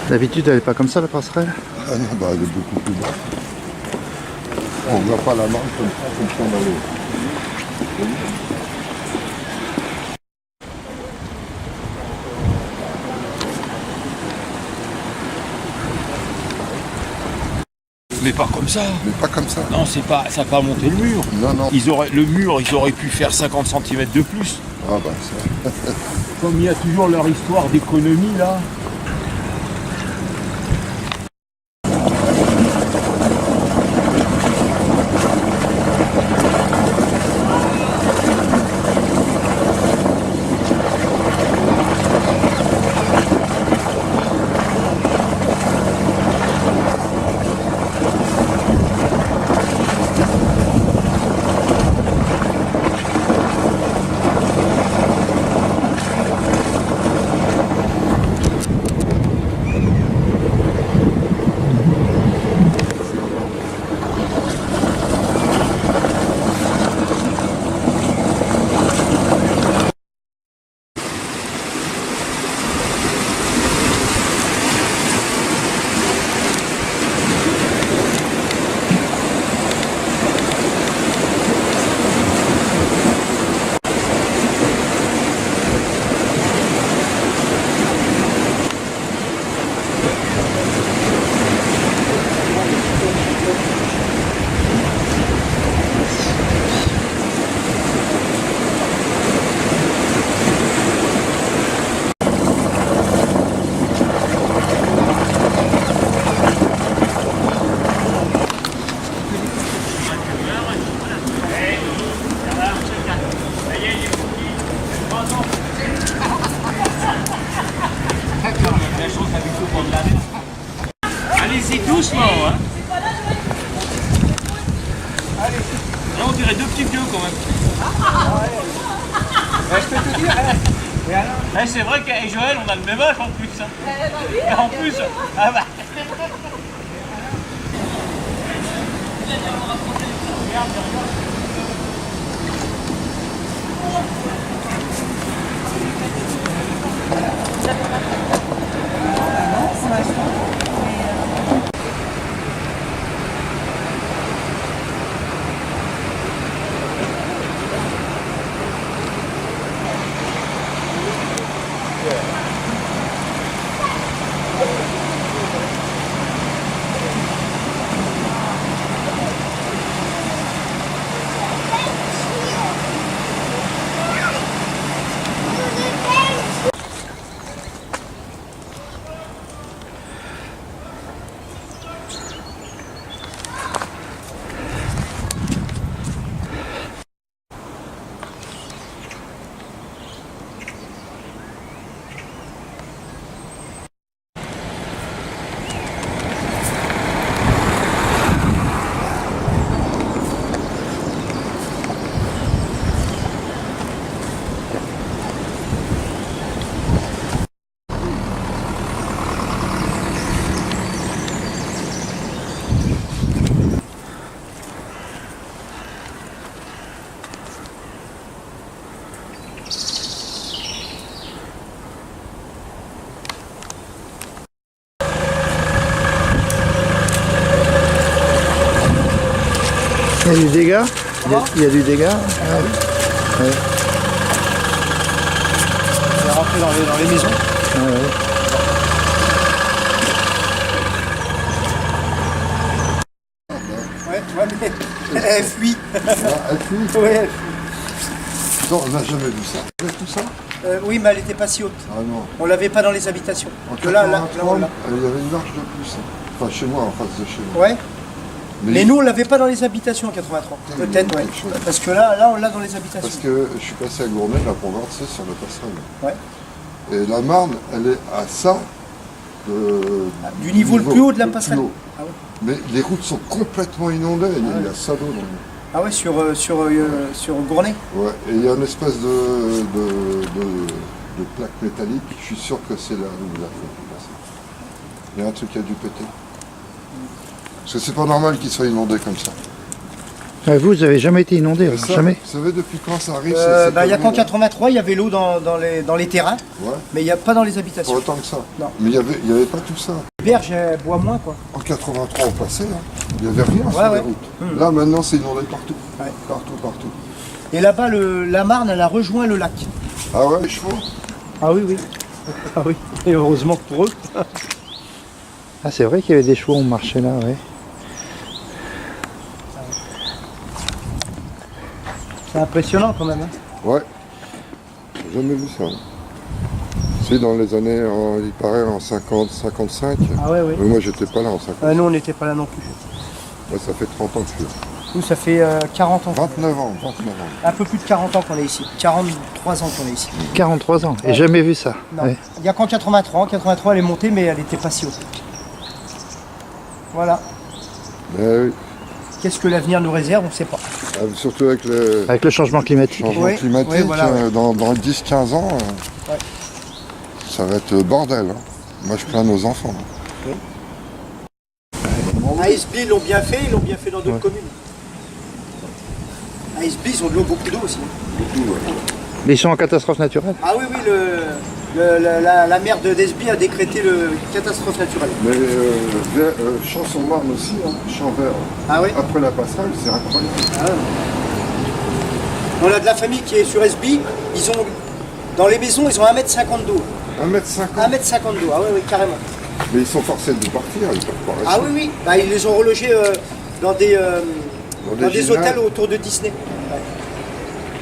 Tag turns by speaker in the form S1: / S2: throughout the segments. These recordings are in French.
S1: D'habitude, elle n'est pas comme ça, la passerelle?
S2: Ah non, bah, elle est beaucoup plus basse. On ne voit pas la marque comme ça dans l'eau.
S3: Mais pas comme ça.
S2: Mais pas comme ça.
S3: Non, c'est pas, ça n'a pas monté le mur.
S2: Non, non.
S3: Le mur, ils auraient pu faire 50 cm de plus.
S2: Ah bah ça.
S3: Comme il y a toujours leur histoire d'économie là. Allez-y doucement, hein. Là, on dirait deux petits vieux quand même. Je peux te dire, c'est vrai qu'avec Joël, on a le même âge en plus. Hein. Et en plus, ah bah.
S1: Il y a du dégât? Il y a du dégât? Ah, oui. Ouais.
S4: Elle est rentrée dans les maisons.
S1: Ah, ouais.
S4: Ouais, mais elle fuit.
S2: Ah, elle fuit.
S4: Ouais, elle fuit.
S2: Non, on n'a jamais vu ça. Vous avez tout ça?
S4: Oui, mais elle n'était pas si haute.
S2: Ah non.
S4: On l'avait pas dans les habitations.
S2: En
S4: Que là,
S2: 83,
S4: on l'a.
S2: il y avait une marche de plus. Enfin, chez moi, en face de chez moi.
S4: Ouais. Mais nous, on l'avait pas dans les habitations en 83. Peut-être, ouais. Parce que là, on l'a dans les habitations.
S2: Parce que je suis passé à Gournay, là, pour voir, tu sais, sur la passerelle.
S4: Ouais.
S2: Et la Marne, elle est à ça.
S4: Du niveau le plus haut de la passerelle. Ah ouais.
S2: Mais les routes sont complètement inondées. Il y a ça d'eau dans le...
S4: Ah ouais, sur Gournay.
S2: Ouais, et il y a une espèce de plaque métallique. Je suis sûr que c'est là où il a fait passer. Il y a un truc qui a dû péter. Parce que c'est pas normal qu'il soit inondé comme ça.
S1: Vous n'avez jamais été inondé,
S2: Mais ça,
S1: jamais.
S2: vous savez depuis quand ça arrive
S4: Il y a qu'en 83, il y avait l'eau dans les terrains,
S2: Ouais,
S4: mais il n'y a pas dans les
S2: pas
S4: habitations.
S2: autant que ça.
S4: Non.
S2: Mais il y avait pas tout ça.
S4: Les berges, elles boivent moins, quoi.
S2: En 83 au passé, hein, il n'y avait rien sur
S4: Ouais,
S2: les
S4: ouais.
S2: routes. Là maintenant c'est inondé partout.
S4: Ouais.
S2: Partout.
S4: Et là-bas, la Marne, elle a rejoint le lac.
S2: Ah ouais, les chevaux.
S4: Ah oui, oui. Ah oui, et heureusement pour eux.
S1: Ah, c'est vrai qu'il y avait des chevaux, on marchait là, ouais.
S4: C'est impressionnant quand même. Hein.
S2: Ouais. J'ai jamais vu ça. C'est dans les années, il paraît en 50, 55.
S4: Ah ouais, oui.
S2: Mais moi j'étais pas là en 50.
S4: Nous, on n'était pas là non plus.
S2: Moi ça fait 30 ans que je suis là.
S4: Nous, ça fait 40 ans.
S2: 29 ans.
S4: Un peu plus de 40 ans qu'on est ici. 43 ans qu'on est ici.
S1: 43 ans, et jamais vu ça.
S4: Non.
S1: Ouais.
S4: Il n'y a qu'en 83. En 83, elle est montée, mais elle n'était pas si haute. Voilà.
S2: Mais oui.
S4: Qu'est-ce que l'avenir nous réserve, on ne sait pas.
S2: Surtout avec le
S1: Avec le changement climatique.
S2: changement
S4: Oui,
S2: climatique,
S4: oui, voilà, ouais.
S2: dans 10-15 ans,
S4: Ouais.
S2: ça va être bordel. Hein. Moi je plains nos enfants.
S4: À Esby, ils l'ont bien fait dans d'autres communes. À Esby, ils ont de l'eau, beaucoup d'eau aussi.
S1: Mais ils sont en catastrophe naturelle.
S4: Ah oui, oui, la maire de Desby a décrété le catastrophe naturelle.
S2: Mais Champs-sur-Marne aussi, hein, Champs-Vert.
S4: Ah oui.
S2: Après la passerelle, c'est incroyable.
S4: On a de la famille qui est sur Esby, ils ont, dans les maisons, ils ont 1,50 m d'eau.
S2: 1,50 m.
S4: 1,50 m d'eau, ah oui, oui, carrément.
S2: Mais ils sont forcés de partir, ils peuvent pas rester.
S4: Ah oui, oui, bah, ils les ont relogés dans des
S2: gymnases.
S4: hôtels autour de Disney.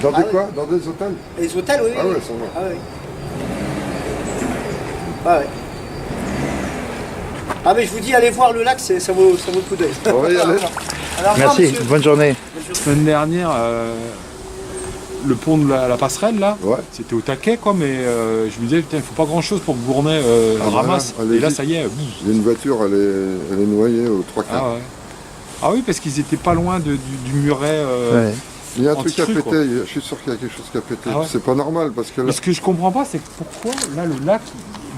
S2: Dans
S4: Ah
S2: des
S4: oui.
S2: quoi? Dans des hôtels?
S4: Les hôtels, oui.
S2: Ah
S4: oui.
S2: ouais, ça va.
S4: Ah oui. Ah ouais. Ah mais je vous dis, allez voir le lac, ça vaut le coup d'œil.
S2: On va y aller.
S4: Alors, au revoir,
S1: Merci,
S4: monsieur.
S1: bonne journée.
S5: La semaine dernière, le pont de la passerelle, là,
S2: Ouais.
S5: c'était au taquet, quoi, mais je me disais, putain, il faut pas grand-chose pour que Gournay
S2: Ah,
S5: ramasse.
S2: voilà, allez
S5: Et là,
S2: vite.
S5: ça y est.
S2: Il y a une voiture, elle est noyée aux 3 quarts.
S5: Ah, ouais. Ah oui, parce qu'ils étaient pas loin du muret.
S1: Ouais.
S2: Il y a un truc qui a
S5: Anti-cru,
S2: pété,
S5: quoi.
S2: je suis sûr qu'il y a quelque chose qui a pété.
S5: Ah ouais.
S2: C'est pas normal parce que là,
S5: Mais ce que je comprends pas, c'est que pourquoi, là, le lac,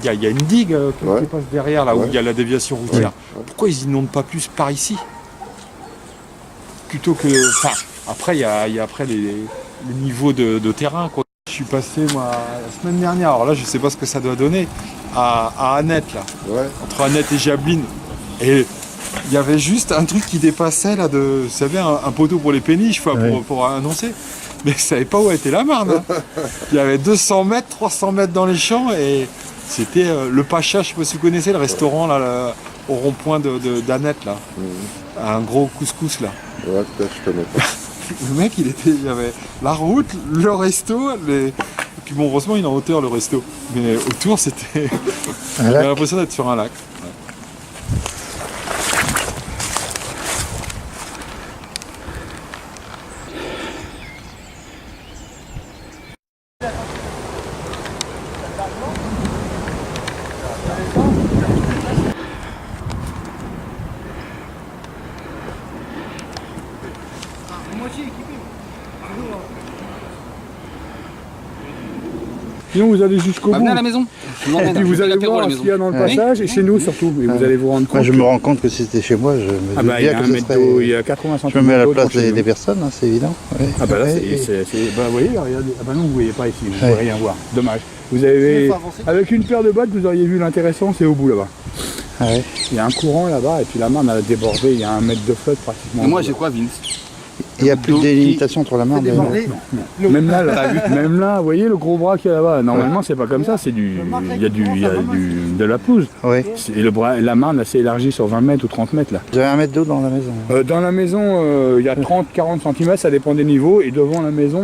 S5: il y a une digue
S2: Ouais.
S5: qui passe derrière, là, où
S2: Ouais.
S5: il y a la déviation routière.
S2: Ouais.
S5: Pourquoi ils inondent pas plus par ici? Plutôt que. Enfin, après, il y a après le niveau de terrain, quoi. Je suis passé, moi, la semaine dernière, alors là, je sais pas ce que ça doit donner, à Annette, là,
S2: ouais.
S5: entre Annette et Jabeline. Et il y avait juste un truc qui dépassait, là, vous savez, un poteau pour les péniches, quoi,
S1: Ouais.
S5: pour annoncer. Mais je savais pas où était la Marne. Hein. Il y avait 200 mètres, 300 mètres dans les champs, et c'était le Pacha, je sais pas si vous connaissez, le restaurant, là, au rond-point d'Annette, là. Un gros couscous, là.
S2: Ouais, peut-être, je connais pas.
S5: Le mec, il y avait la route, le resto, et puis bon, heureusement, il est en hauteur, le resto. Mais autour, c'était...
S1: Un
S5: J'avais
S1: lac.
S5: l'impression d'être sur un lac.
S6: Sinon, vous allez jusqu'au bout.
S7: Venez à la maison. Je vous
S6: Et
S7: emmène.
S6: puis
S7: Je
S6: vous
S7: fais
S6: allez
S7: l'apéro à
S6: voir
S7: la
S6: ce
S7: maison.
S6: qu'il y a dans le
S7: Oui.
S6: passage, et chez nous surtout. Et vous allez vous rendre compte.
S1: Moi, je
S6: que-
S1: me rends compte que si c'était chez moi, je me
S6: Ah
S1: doute
S6: bah, il y
S1: bien
S6: a un
S1: que ce
S6: mètre d'eau, il y
S1: serait...
S6: a 80 cm
S1: Je me mets à la place
S6: chez
S1: des
S6: nous.
S1: personnes, hein, c'est évident. Ouais.
S6: Ah bah là,
S1: Ouais,
S6: bah, vous voyez, regardez. Ah bah non, vous voyez pas ici, vous ne
S1: Ouais.
S6: pouvez rien voir. Dommage. Vous avez, avec une paire de bottes, vous auriez vu l'intéressant, c'est au bout là-bas.
S1: ouais.
S6: Il y a un courant là-bas, et puis la Marne a débordé, il y a un mètre de flotte pratiquement.
S7: Et moi, j'ai quoi, Vince?
S1: Il n'y a plus de délimitation entre la Marne et
S6: Même là, vous voyez le gros bras qu'il y a là-bas. Normalement, c'est pas comme ça, c'est il y a de la pelouse.
S1: Oui.
S6: Et la Marne, elle s'est élargie sur 20 mètres ou 30 mètres là.
S1: Vous avez 1 mètre d'eau dans la maison.
S6: Dans la maison, il y a 30-40 cm, ça dépend des niveaux. Et devant la maison,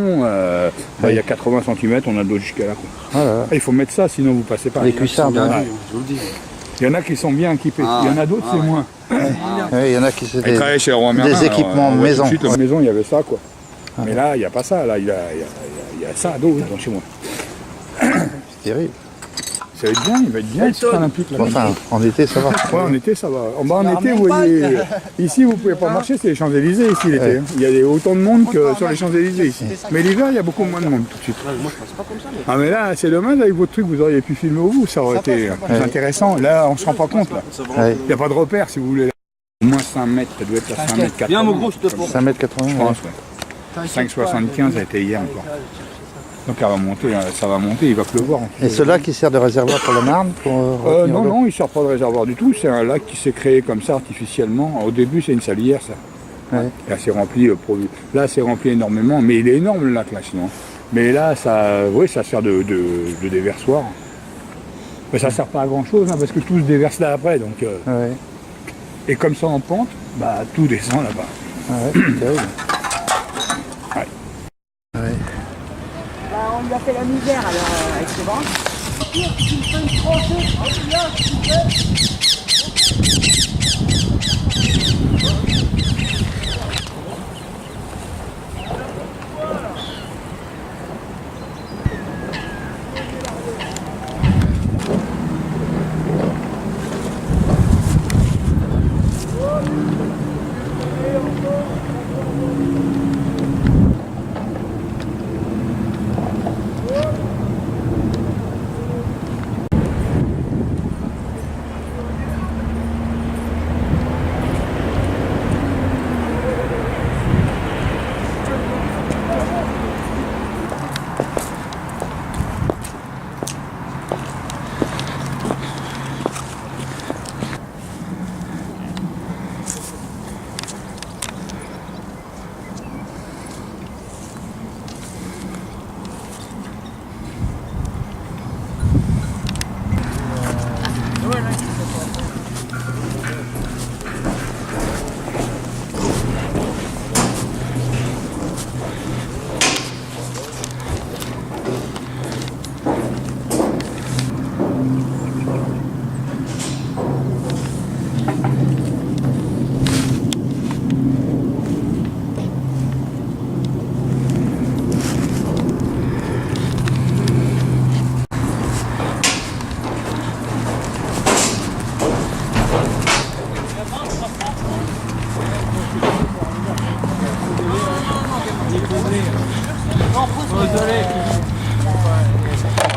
S6: il y a 80 cm, on a de l'eau jusqu'à là. Quoi.
S1: Ah là là.
S6: Il faut mettre ça, sinon vous passez pas.
S1: Les cuissards,
S6: Ouais.
S1: bien.
S7: Je vous le dis.
S6: Il y en a qui sont bien équipés,
S7: Ah
S6: il y en a
S7: ouais.
S6: d'autres,
S7: Ah
S6: c'est
S7: ouais.
S6: moins.
S1: Ouais, il y en a qui se
S6: Ils travaillent chez le roi Merlin,
S1: des
S6: alors,
S1: équipements
S6: on voit
S1: maison.
S6: tout de suite, la maison, il y avait ça, quoi. Mais là, il n'y a pas ça. Là, il y a ça d'eau dans chez moi.
S1: C'est terrible.
S6: Ça va être bien, il va être bien, le site olympique. Là.
S1: Enfin, en été, ça va.
S6: Ouais, en été, ça va. En été, vous voyez, ici, vous pouvez pas marcher, c'est les Champs-Élysées, ici, l'été.
S1: Ouais.
S6: Hein. Il y a autant de monde que sur les Champs-Élysées, ici. Mais l'hiver, il y a beaucoup moins de monde, tout de suite.
S7: Moi, je passe pas comme ça. Mais...
S6: Ah, mais là, c'est dommage, avec votre truc, vous auriez pu filmer au bout, ça aurait été plus intéressant. Là, on se rend pas compte, là.
S1: Ouais.
S6: Il n'y a pas de repère, si vous voulez. moins 5 mètres, ça doit être à 5 mètres 80.
S7: Viens, mon gros, je te porte.
S1: 5,80
S6: Je
S1: m.
S6: pense, ouais. 5,75 a été hier encore. Donc elle va monter, ça va monter, il va pleuvoir.
S1: Et cela qui sert de réservoir pour la Marne pour retenir
S6: Non,
S1: l'eau
S6: non, il ne sert pas de réservoir du tout. C'est un lac qui s'est créé comme ça artificiellement. Au début, c'est une salière, ça.
S1: Ouais.
S6: Et elle s'est remplie. Là, c'est rempli énormément, mais il est énorme le lac là, sinon. Mais là, ça, oui, ça sert de déversoir. Mais ça ne sert pas à grand chose, hein, parce que tout se déverse là après. Donc,
S1: Ouais.
S6: et comme ça en pente, bah, tout descend là-bas.
S1: Ouais, c'est terrible.
S6: Ouais.
S1: Ouais.
S8: Bah, on lui a fait la misère alors avec ce ventre.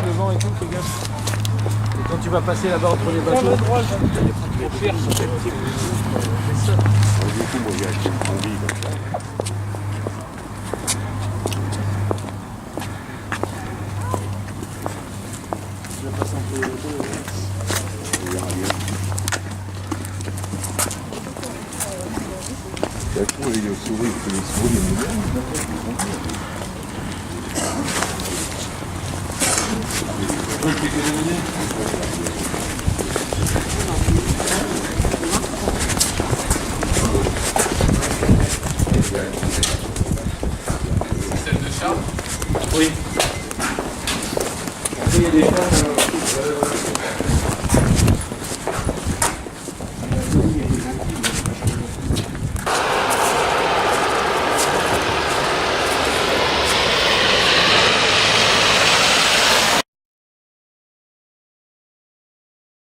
S3: Le vent et tout, fais gaffe. Et quand tu vas passer là-bas entre les bateaux, t'as des trucs trop pires.
S2: Il y a trop les souris,
S3: Oui. Après, il y a des chats.